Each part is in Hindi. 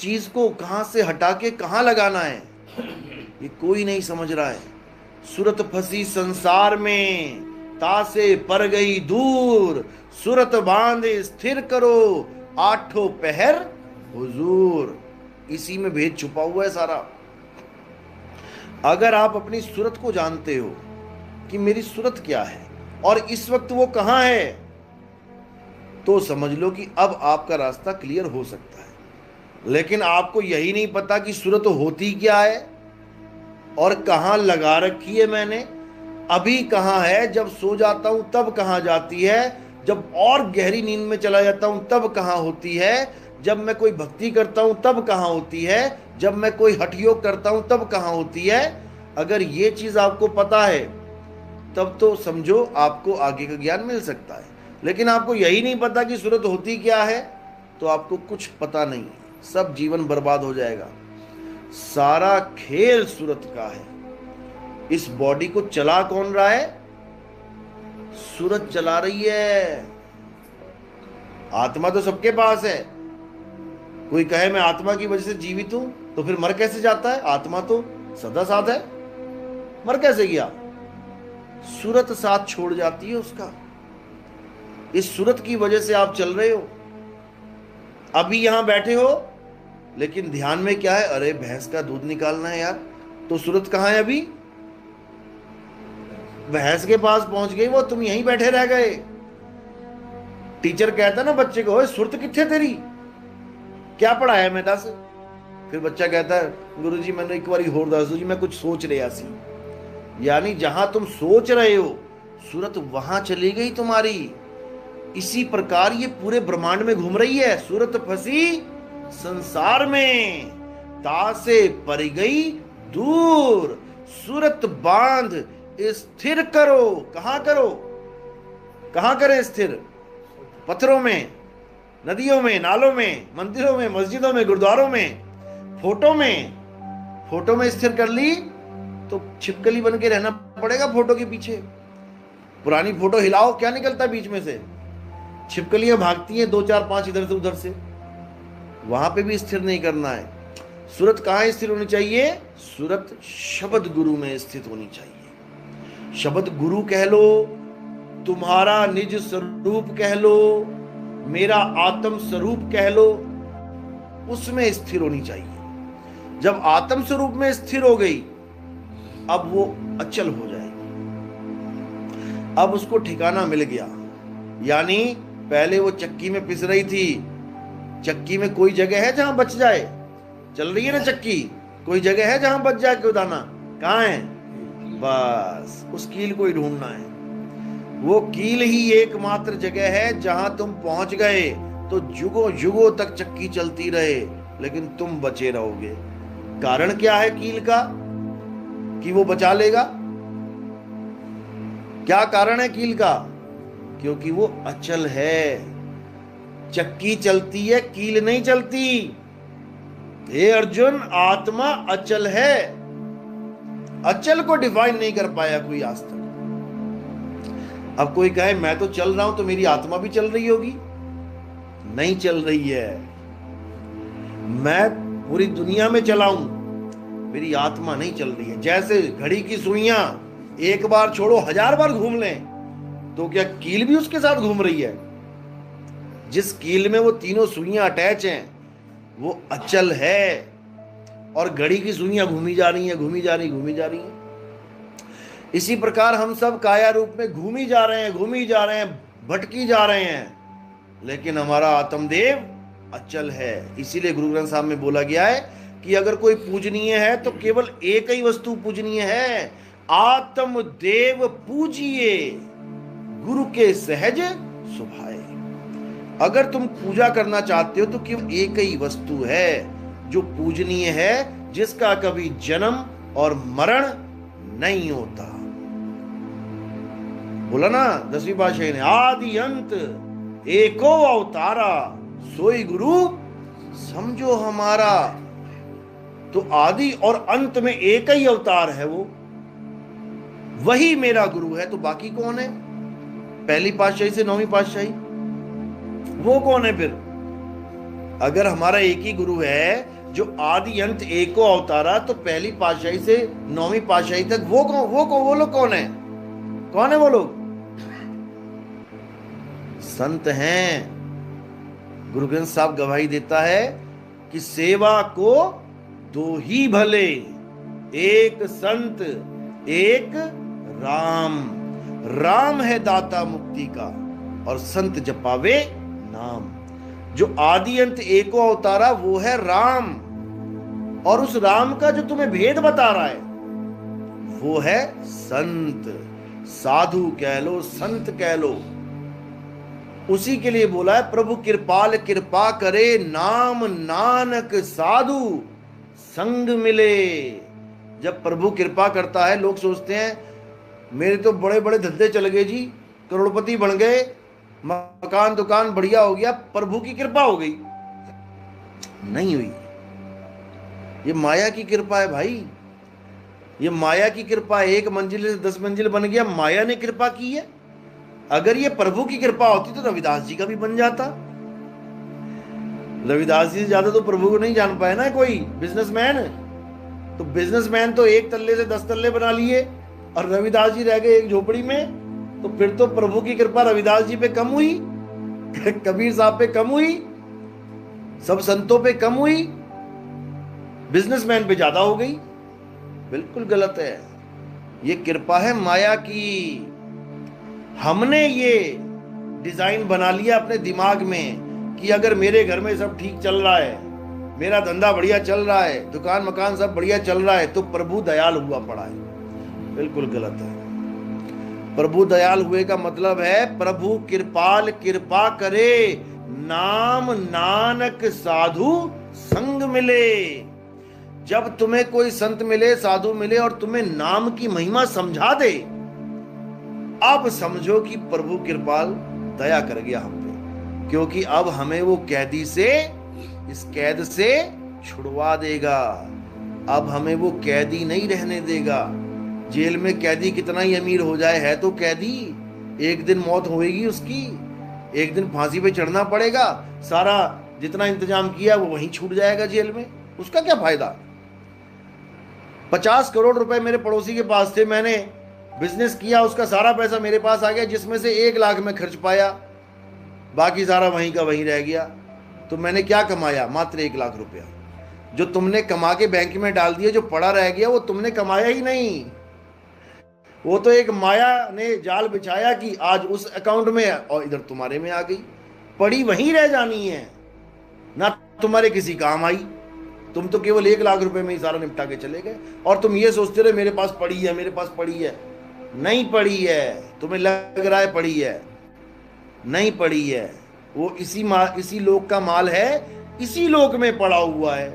चीज को कहां से हटा के कहां लगाना है, ये कोई नहीं समझ रहा है। सूरत फंसी संसार में, तासे पर गई दूर, सूरत बांधे स्थिर करो, आठों पहर हुजूर। इसी में भेद छुपा हुआ है सारा। अगर आप अपनी सूरत को जानते हो कि मेरी सूरत क्या है और इस वक्त वो कहां है, तो समझ लो कि अब आपका रास्ता क्लियर हो सकता है। लेकिन आपको यही नहीं पता कि सूरत होती क्या है और कहां लगा रखी है मैंने, अभी कहां है, जब सो जाता हूं तब कहां जाती है, जब और गहरी नींद में चला जाता हूं तब कहां होती है, जब मैं कोई भक्ति करता हूं तब कहां होती है, जब मैं कोई हठ योग करता हूं तब कहां होती है। अगर ये चीज आपको पता है तब तो समझो आपको आगे का ज्ञान मिल सकता है। लेकिन आपको यही नहीं पता कि सूरत होती क्या है, तो आपको कुछ पता नहीं, सब जीवन बर्बाद हो जाएगा। सारा खेल सूरत का है। इस बॉडी को चला कौन रहा है? सूरत चला रही है। आत्मा तो सबके पास है। कोई कहे मैं आत्मा की वजह से जीवित हूं, तो फिर मर कैसे जाता है? आत्मा तो सदा साथ है, मर कैसे गया? सूरत साथ छोड़ जाती है उसका। इस सूरत की वजह से आप चल रहे हो। अभी यहां बैठे हो, लेकिन ध्यान में क्या है? अरे भैंस का दूध निकालना है यार। तो सूरत कहां है? अभी भैंस के पास पहुंच गई वो, तुम यहीं बैठे रह गए। टीचर कहता ना बच्चे को, सुरत किथे तेरी, क्या पढ़ाया मैं दस? फिर बच्चा कहता है गुरुजी मैंने एक बार होर दस दो जी, मैं कुछ सोच रहा सी। यानी जहां तुम सोच रहे हो सूरत वहां चली गई तुम्हारी। इसी प्रकार ये पूरे ब्रह्मांड में घूम रही है। सूरत फंसी संसार में, तासे पर गई दूर, सूरत बांध स्थिर करो। कहां करो? कहां करें स्थिर? पत्थरों में, नदियों में, नालों में, मंदिरों में, मस्जिदों में, गुरुद्वारों में, फोटो में। फोटो में स्थिर कर ली तो छिपकली बन के रहना पड़ेगा फोटो के पीछे। पुरानी फोटो हिलाओ, क्या निकलता है बीच में से? छिपकलियां भागती हैं, 2 4 5 इधर से उधर से। वहां पे भी स्थिर नहीं करना है। सूरत कहां स्थिर होनी चाहिए? सूरत शब्द गुरु में स्थित होनी चाहिए। शब्द गुरु कह लो, तुम्हारा निज स्वरूप कह लो, मेरा आत्म स्वरूप कह लो, उसमें स्थिर होनी चाहिए। जब आत्म स्वरूप में स्थिर हो गई, अब वो अचल हो जाएगी। अब उसको ठिकाना मिल गया। यानी पहले वो चक्की में पिस रही थी, चक्की में कोई जगह है जहां बच जाए? चल रही है ना चक्की, कोई जगह है जहां बच जाए? कोई दाना कहां है? बस उस कील को ही ढूंढना है। वो कील ही एकमात्र जगह है जहां तुम पहुंच गए तो जुगों जुगों तक चक्की चलती रहे, लेकिन तुम बचे रहोगे। कारण क्या है कील का कि वो बचा लेगा? क्या कारण है कील का? क्योंकि वो अचल है। चक्की चलती है, कील नहीं चलती। हे अर्जुन, आत्मा अचल है। अचल को डिफाइन नहीं कर पाया कोई आज तक। अब कोई कहे मैं तो चल रहा हूं तो मेरी आत्मा भी चल रही होगी। नहीं चल रही है। मैं पूरी दुनिया में चलाऊं, मेरी आत्मा नहीं चल रही है। जैसे घड़ी की सुइयां एक बार छोड़ो 1000 बार घूम लें, तो क्या कील भी उसके साथ घूम रही है? जिस कील में वो तीनों सुइयां अटैच हैं वो अचल है, और घड़ी की सुइयां घूमी जा रही हैं, घूमी जा रही, घूमी जा रही हैं। इसी प्रकार हम सब काया रूप में घूमी जा रहे हैं, घूमी जा रहे हैं, भटकी जा रहे हैं, लेकिन हमारा आत्मदेव अचल है। इसीलिए गुरु ग्रंथ साहब में बोला गया है कि अगर कोई पूजनीय है तो केवल एक ही वस्तु पूजनीय है, आत्मदेव पूजिए गुरु के सहज सुभाए। अगर तुम पूजा करना चाहते हो तो केवल एक ही वस्तु है जो पूजनीय है, जिसका कभी जन्म और मरण नहीं होता। बोला ना 10वीं पातशाही ने, आदि अंत एको अवतारा, सोई गुरु समझो हमारा। तो आदि और अंत में एक ही अवतार है, वो वही मेरा गुरु है। तो बाकी कौन है? पहली पातशाही से 9वीं पातशाही, वो कौन है फिर? अगर हमारा एक ही गुरु है जो आदि अंत एको अवतारा, तो पहली पातशाही से 9वीं पातशाही तक वो लोग कौन है? कौन है वो लोग? संत हैं। गुरु ग्रंथ साहब गवाही देता है कि सेवा को दो ही भले, एक संत एक राम। राम है दाता मुक्ति का और संत जपावे नाम। जो आदि अंत एको अवतारा वो है राम, और उस राम का जो तुम्हें भेद बता रहा है वो है संत। साधु कह लो, संत कह लो, उसी के लिए बोला है प्रभु कृपाल कृपा करे, नाम नानक साधु संग मिले। जब प्रभु कृपा करता है, लोग सोचते हैं मेरे तो बड़े बड़े धंधे चल गए जी, करोड़पति बन गए, मकान दुकान बढ़िया हो गया, प्रभु की कृपा हो गई। नहीं हुई। ये माया की कृपा है भाई, ये माया की कृपा है। 1 मंजिल से 10 मंजिल बन गया, माया ने कृपा की है। अगर ये प्रभु की कृपा होती तो रविदास जी का भी बन जाता। रविदास जी से ज्यादा तो प्रभु को नहीं जान पाए ना कोई बिजनेसमैन। तो बिजनेसमैन तो 1 तल्ले से 10 तल्ले बना लिए, और रविदास जी रह गए एक झोपड़ी में। तो फिर तो प्रभु की कृपा रविदास जी पे कम हुई, कबीर साहब पे कम हुई, सब संतों पे कम हुई, बिजनेसमैन पे ज्यादा हो गई। बिल्कुल गलत है। ये कृपा है माया की। हमने ये डिजाइन बना लिया अपने दिमाग में कि अगर मेरे घर में सब ठीक चल रहा है, मेरा धंधा बढ़िया चल रहा है, दुकान मकान सब बढ़िया चल रहा है, तो प्रभु दयाल हुआ पड़ा है। बिल्कुल गलत है। प्रभु दयाल हुए का मतलब है प्रभु कृपाल कृपा करे, नाम नानक साधु संग मिले। जब तुम्हें कोई संत मिले, साधु मिले, और तुम्हें नाम की महिमा समझा दे, अब समझो कि प्रभु कृपाल दया कर गया हम पे, क्योंकि अब हमें वो कैदी से, इस कैद से छुड़वा देगा। अब हमें वो कैदी नहीं रहने देगा। जेल में कैदी कितना ही अमीर हो जाए, है तो कैदी। एक दिन मौत होएगी उसकी, एक दिन फांसी पे चढ़ना पड़ेगा, सारा जितना इंतजाम किया वो वहीं छूट जाएगा जेल में। उसका क्या फायदा? 50 करोड़ रुपए मेरे पड़ोसी के पास थे, मैंने बिजनेस किया, उसका सारा पैसा मेरे पास आ गया, जिसमें से 1 लाख में खर्च पाया, बाकी सारा वहीं का वहीं रह गया। तो मैंने क्या कमाया? मात्र 1 लाख रुपया। जो तुमने कमा के बैंक में डाल दिया, जो पड़ा रह गया, वो तुमने कमाया ही नहीं। वो तो एक माया ने जाल बिछाया कि आज उस अकाउंट में और इधर तुम्हारे में आ गई, पड़ी वहीं रह जानी है, ना तुम्हारे किसी काम आई। तुम तो केवल 1 लाख रुपए में ही सारा निपटा के चले गए, और तुम ये सोचते रहे मेरे पास पड़ी है, मेरे पास पड़ी है। नहीं पड़ी है, तुम्हें लग रहा है पड़ी है, नहीं पड़ी है। वो इसी लोक का माल है, इसी लोक में पड़ा हुआ है।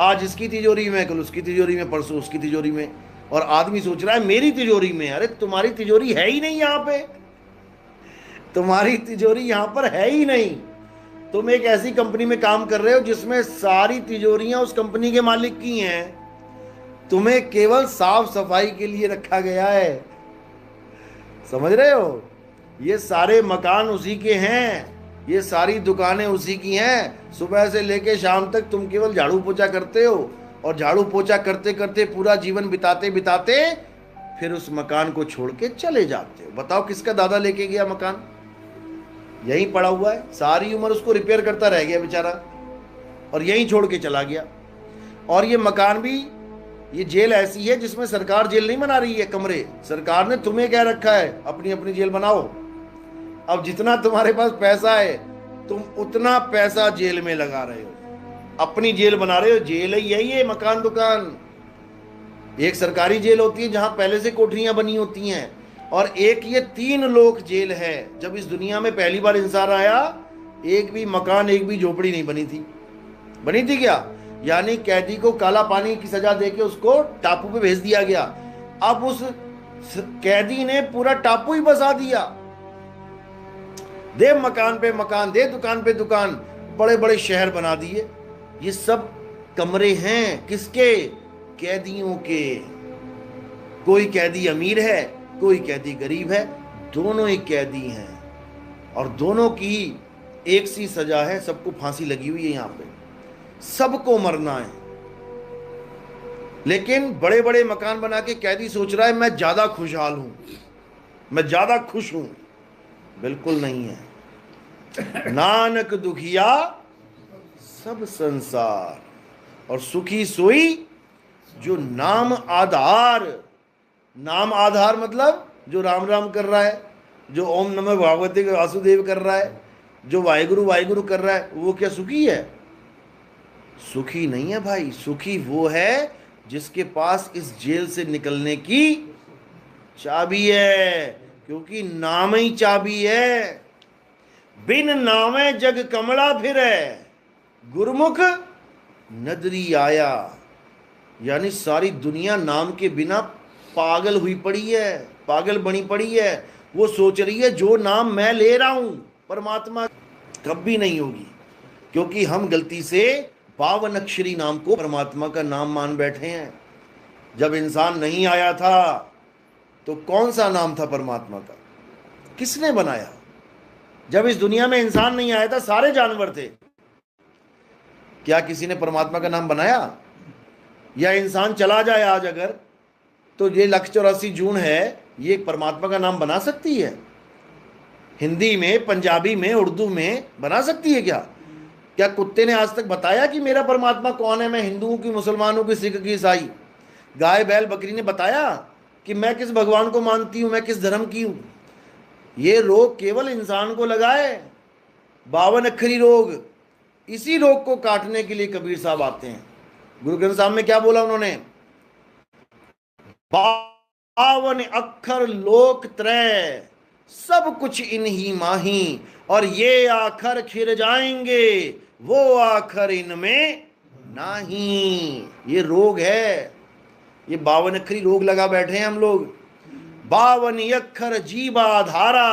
आज इसकी तिजोरी में, कल उसकी तिजोरी में, परसों उसकी तिजोरी में, और आदमी सोच रहा है मेरी तिजोरी में। अरे तुम्हारी तिजोरी है ही नहीं यहाँ पे, तुम्हारी तिजोरी यहाँ पर है ही नहीं। तुम एक ऐसी कंपनी में काम कर रहे हो जिसमें सारी तिजोरियां उस कंपनी के मालिक की हैं, तुम्हें केवल साफ सफाई के लिए रखा गया है। समझ रहे हो? ये सारे मकान उसी के हैं, ये सारी दुकानें उसी की हैं। सुबह से लेके शाम तक तुम केवल झाड़ू पोछा करते हो, और झाड़ू पोछा करते करते पूरा जीवन बिताते बिताते फिर उस मकान को छोड़ के चले जाते हो। बताओ किसका दादा लेके गया मकान? यहीं पड़ा हुआ है, सारी उम्र उसको रिपेयर करता रह गया बेचारा, और यहीं छोड़ के चला गया। और ये मकान भी, ये जेल ऐसी है जिसमें सरकार जेल नहीं बना रही है कमरे, सरकार ने तुम्हें क्या रखा है, अपनी अपनी जेल बनाओ। अब जितना तुम्हारे पास पैसा है, तुम उतना पैसा जेल में लगा रहे हो, अपनी जेल बना रहे हो। जेल ही यही है, मकान दुकान। एक सरकारी जेल होती है जहां पहले से कोठरियां बनी होती हैं, और एक ये 3 लोक जेल है। जब इस दुनिया में पहली बार इंसान आया, एक भी मकान, एक भी झोपड़ी नहीं बनी थी। बनी थी क्या? यानी कैदी को काला पानी की सजा देके उसको टापू पे भेज दिया गया। अब उस कैदी ने पूरा टापू ही बसा दिया। दे मकान पे मकान, दे दुकान पे दुकान, बड़े बड़े शहर बना दिए। ये सब कमरे हैं किसके? कैदियों के। कोई कैदी अमीर है, कोई कैदी गरीब है, दोनों ही कैदी हैं, और दोनों की एक सी सजा है, सबको फांसी लगी हुई है यहां पे, सबको मरना है। लेकिन बड़े बड़े मकान बना के कैदी सोच रहा है मैं ज्यादा खुशहाल हूं, मैं ज्यादा खुश हूं। बिल्कुल नहीं है। नानक दुखिया सब संसार, और सुखी सोई जो नाम आधार। नाम आधार मतलब जो राम राम कर रहा है, जो ओम नमः भगवते वासुदेव कर रहा है, जो वाहिगुरु वाहिगुरु कर रहा है, वो क्या सुखी है? सुखी नहीं है भाई। सुखी वो है जिसके पास इस जेल से निकलने की चाबी है, क्योंकि नाम ही चाबी है। बिन नामे जग कमला फिरे, गुरमुख नदरी आया। यानी सारी दुनिया नाम के बिना पागल हुई पड़ी है, पागल बनी पड़ी है। वो सोच रही है जो नाम मैं ले रहा हूं परमात्मा, कभी नहीं होगी, क्योंकि हम गलती से 52 अक्षरी नाम को परमात्मा का नाम मान बैठे हैं। जब इंसान नहीं आया था तो कौन सा नाम था परमात्मा का? किसने बनाया? जब इस दुनिया में इंसान नहीं आया था सारे जानवर थे। क्या किसी ने परमात्मा का नाम बनाया? या इंसान चला जाए आज अगर, तो ये 184 जून है, ये परमात्मा का नाम बना सकती है? हिंदी में, पंजाबी में, उर्दू में बना सकती है क्या? क्या कुत्ते ने आज तक बताया कि मेरा परमात्मा कौन है? मैं हिंदू हूं कि मुसलमान हूं कि सिख की ईसाई? गाय बैल बकरी ने बताया कि मैं किस भगवान को मानती हूं, मैं किस धर्म की हूं? ये रोग केवल इंसान को लगा है, 52 अक्षरी रोग। इसी रोग को काटने के लिए कबीर साहब आते हैं। गुरु ग्रंथ साहब में क्या बोला उन्होंने? 52 अक्षर लोक त्रय, सब कुछ इन्हीं माही, और ये आखर खिर जाएंगे, वो आखर इनमें नहीं। ये रोग है, ये 52 अक्षरी रोग लगा बैठे हैं हम लोग। 52 अक्षर जीवा धारा,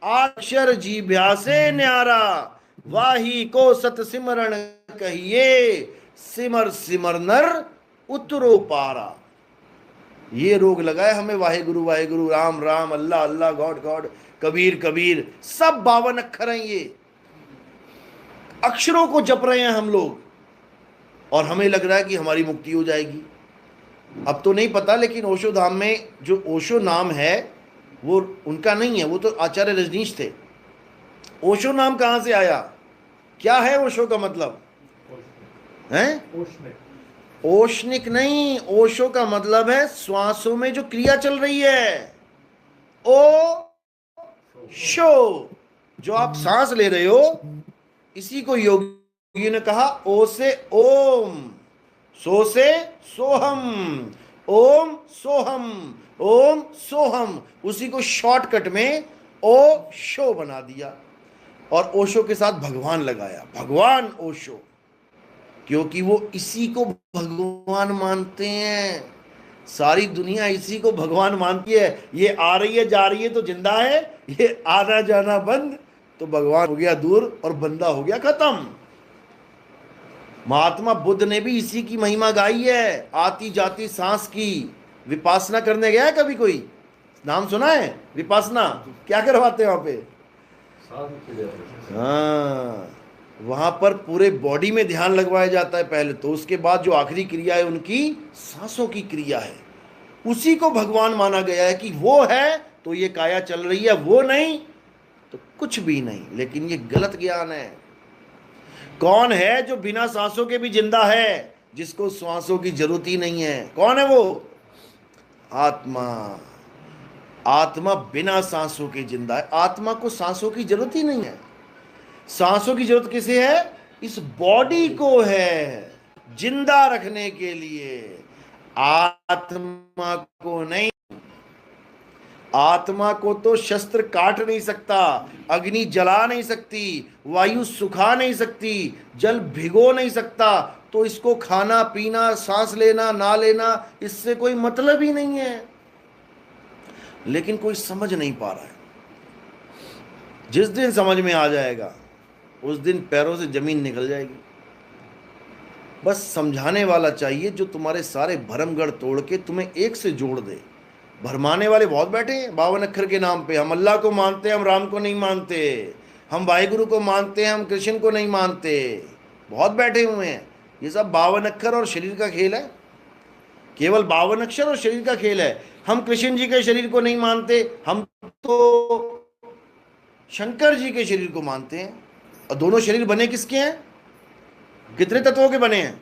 अक्षर जीभ्या से न्यारा, वाही को सत सिमरण कहिए, सिमर सिमर नर उतरो पारा। ये रोग लगा है हमें, वाहेगुरु वाहेगुरु, राम राम, अल्लाह अल्लाह, गॉड गॉड, कबीर कबीर, सब 52 अक्षर हैं। ये अक्षरों को जप रहे हैं हम लोग, और हमें लग रहा है कि हमारी मुक्ति हो जाएगी। अब तो नहीं पता, लेकिन ओशो धाम में जो ओशो नाम है वो उनका नहीं है, वो तो आचार्य रजनीश थे। ओशो नाम कहां से आया? क्या है ओशो का मतलब? हैं? ओशनिक नहीं, ओशो का मतलब है श्वासों में जो क्रिया चल रही है। ओ शो, जो आप सांस ले रहे हो, इसी को योगी ने कहा ओ से ओम, सो से सोहम, ओम सोहम, ओम सोहम। उसी को शॉर्टकट में ओ शो बना दिया, और ओशो के साथ भगवान लगाया, भगवान ओशो, क्योंकि वो इसी को भगवान मानते हैं। सारी दुनिया इसी को भगवान मानती है। ये आ रही है जा रही है तो जिंदा है, ये आना जाना बंद तो भगवान हो गया दूर और बंदा हो गया खत्म। महात्मा बुद्ध ने भी इसी की महिमा गाई है, आती जाती सांस की। विपासना करने गया है कभी कोई? नाम सुना है विपासना? क्या करवाते हैं वहां पे? हाँ, वहां पर पूरे बॉडी में ध्यान लगवाया जाता है पहले तो, उसके बाद जो आखिरी क्रिया है उनकी सांसों की क्रिया है। उसी को भगवान माना गया है कि वो है तो ये काया चल रही है, वो नहीं तो कुछ भी नहीं। लेकिन ये गलत ज्ञान है। कौन है जो बिना सांसों के भी जिंदा है, जिसको सांसों की जरूरत ही नहीं है? कौन है वो? आत्मा। आत्मा बिना सांसों के जिंदा है। आत्मा को सांसों की जरूरत ही नहीं है। सांसों की जरूरत किसे है? इस बॉडी को है, जिंदा रखने के लिए, आत्मा को नहीं। आत्मा को तो शस्त्र काट नहीं सकता, अग्नि जला नहीं सकती, वायु सुखा नहीं सकती, जल भिगो नहीं सकता, तो इसको खाना पीना, सांस लेना ना लेना, इससे कोई मतलब ही नहीं है। लेकिन कोई समझ नहीं पा रहा है। जिस दिन समझ में आ जाएगा उस दिन पैरों से जमीन निकल जाएगी। बस समझाने वाला चाहिए जो तुम्हारे सारे भरमगढ़ तोड़ के तुम्हें एक से जोड़ दे। भरमाने वाले बहुत बैठे हैं 52 अक्षर के नाम पे। हम अल्लाह को मानते हैं, हम राम को नहीं मानते, हम वाहिगुरु को मानते हैं, हम कृष्ण को नहीं मानते। बहुत बैठे हुए हैं। ये सब 52 अक्षर और शरीर का खेल है, केवल 52 अक्षर और शरीर का खेल है। हम कृष्ण जी के शरीर को नहीं मानते, हम तो शंकर जी के शरीर को मानते हैं। और दोनों शरीर बने किसके हैं? कितने तत्वों के बने हैं?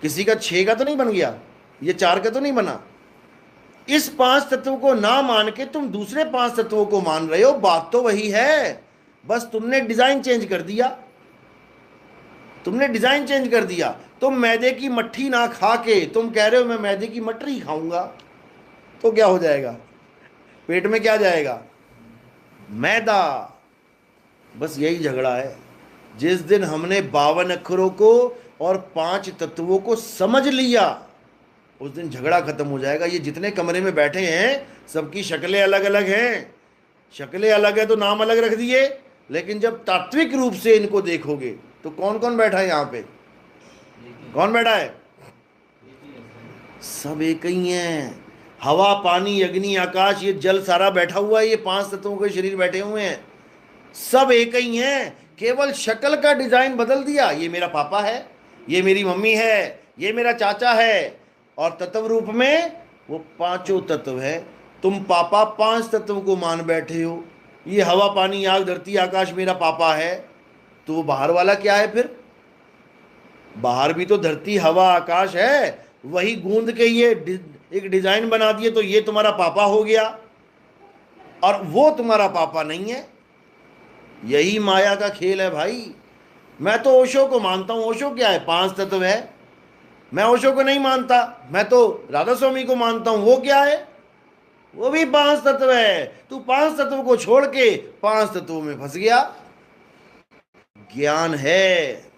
किसी का 6 का तो नहीं बन गया, ये 4 का तो नहीं बना। इस 5 तत्वों को ना मान के तुम दूसरे 5 तत्वों को मान रहे हो। बात तो वही है, बस तुमने डिजाइन चेंज कर दिया। तुमने डिजाइन चेंज कर दिया। तुम मैदे की मट्ठी ना खा के तुम कह रहे हो मैं मैदे की मटरी खाऊंगा, तो क्या हो जाएगा? पेट में क्या जाएगा? मैदा। बस यही झगड़ा है। जिस दिन हमने 52 अक्षरों को और 5 तत्वों को समझ लिया, उस दिन झगड़ा खत्म हो जाएगा। ये जितने कमरे में बैठे हैं सबकी शक्लें अलग अलग हैं। शक्लें अलग है तो नाम अलग रख दिए, लेकिन जब तात्विक रूप से इनको देखोगे तो कौन कौन बैठा है यहाँ पे? कौन बैठा है? सब एक ही हैं। हवा, पानी, अग्नि, आकाश, ये जल सारा बैठा हुआ है। ये 5 तत्वों के शरीर बैठे हुए हैं, सब एक ही हैं। केवल शक्ल का डिजाइन बदल दिया। ये मेरा पापा है, ये मेरी मम्मी है, ये मेरा चाचा है, और तत्व रूप में वो 5 तत्व है। तुम पापा 5 तत्व को मान बैठे हो। ये हवा, पानी, आग, धरती, आकाश मेरा पापा है, तो वो बाहर वाला क्या है फिर? बाहर भी तो धरती, हवा, आकाश है। वही गूंद के ये एक डिजाइन बना दिए, तो ये तुम्हारा पापा हो गया और वो तुम्हारा पापा नहीं है। यही माया का खेल है भाई। मैं तो ओशो को मानता हूं। ओशो क्या है? 5 तत्व है। मैं ओशो को नहीं मानता, मैं तो राधा स्वामी को मानता हूं। वो क्या है? वो भी 5 तत्व है। तू 5 तत्व को छोड़ के 5 तत्वों में फंस गया। ज्ञान है।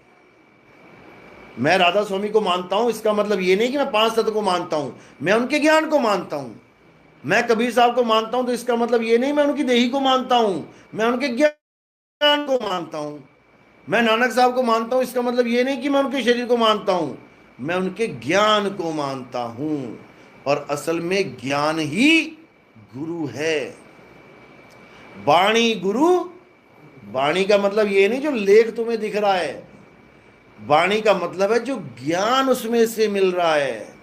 मैं राधा स्वामी को मानता हूं, इसका मतलब ये नहीं कि मैं 5 तत्व को मानता हूं, मैं उनके ज्ञान को मानता हूं। मैं कबीर साहब को मानता हूं, तो इसका मतलब ये नहीं मैं उनकी देही को मानता हूं, मैं उनके ज्ञान को मानता हूं। मैं नानक साहब को मानता हूं, इसका मतलब ये नहीं कि मैं उनके शरीर को मानता हूं, मैं उनके ज्ञान को मानता हूं। और असल में ज्ञान ही गुरु है। वाणी गुरु। वाणी का मतलब ये नहीं जो लेख तुम्हें दिख रहा है, वाणी का मतलब है जो ज्ञान उसमें से मिल रहा है।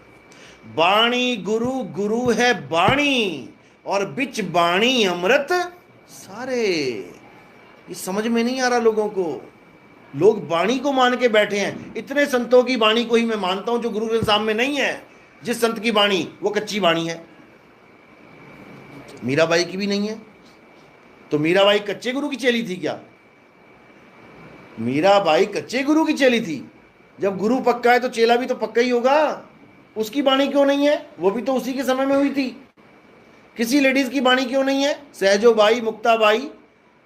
वाणी गुरु, गुरु है वाणी, और बिच वाणी अमृत सारे। ये समझ में नहीं आ रहा लोगों को। लोग वाणी को मान के बैठे हैं। इतने संतों की वाणी को ही मैं मानता हूं जो गुरु ग्रंथ साहब में नहीं है। जिस संत की वाणी वो कच्ची वाणी है। मीराबाई की भी नहीं है। तो मीराबाई कच्चे गुरु की चेली थी क्या? मीराबाई कच्चे गुरु की चेली थी। जब गुरु पक्का है तो चेला भी तो पक्का ही होगा। उसकी वाणी क्यों नहीं है? वो भी तो उसी के समय में हुई थी। किसी लेडीज की वाणी क्यों नहीं है? सहजोबाई, मुक्ताबाई,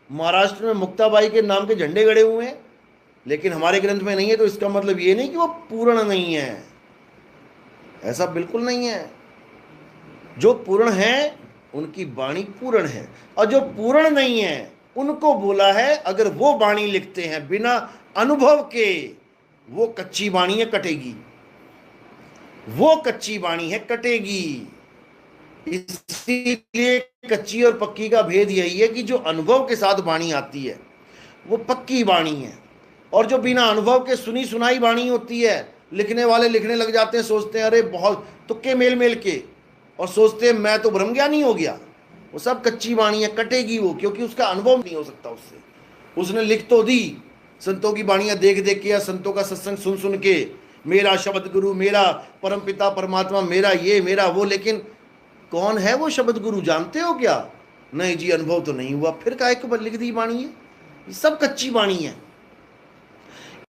महाराष्ट्र में मुक्ताबाई के नाम के झंडे गड़े हुए हैं, लेकिन हमारे ग्रंथ में नहीं है। तो इसका मतलब ये नहीं कि वो पूर्ण नहीं है, ऐसा बिल्कुल नहीं है। जो पूर्ण है उनकी वाणी पूर्ण है, और जो पूर्ण नहीं है उनको बोला है अगर वो वाणी लिखते हैं बिना अनुभव के, वो कच्ची वाणी है, कटेगी। वो कच्ची वाणी है, कटेगी। इसीलिए कच्ची और पक्की का भेद यही है कि जो अनुभव के साथ वाणी आती है वो पक्की वाणी है, और जो बिना अनुभव के सुनी सुनाई वाणी होती है, लिखने वाले लिखने लग जाते हैं, सोचते हैं अरे बहुत तुक्के मेल मेल के, और सोचते हैं मैं तो ब्रह्मज्ञानी हो गया। वो सब कच्ची वाणी है, कटेगी वो, क्योंकि उसका अनुभव नहीं हो सकता उससे। उसने लिख तो दी संतों की वाणियां देख देख के या संतों का सत्संग सुन सुन के, मेरा शब्द गुरु, मेरा परम पिता परमात्मा, मेरा ये मेरा वो, लेकिन कौन है वो शब्द गुरु जानते हो क्या? नहीं जी, अनुभव तो नहीं हुआ। फिर काहे को लिख दी वाणी है? ये सब कच्ची वाणी है।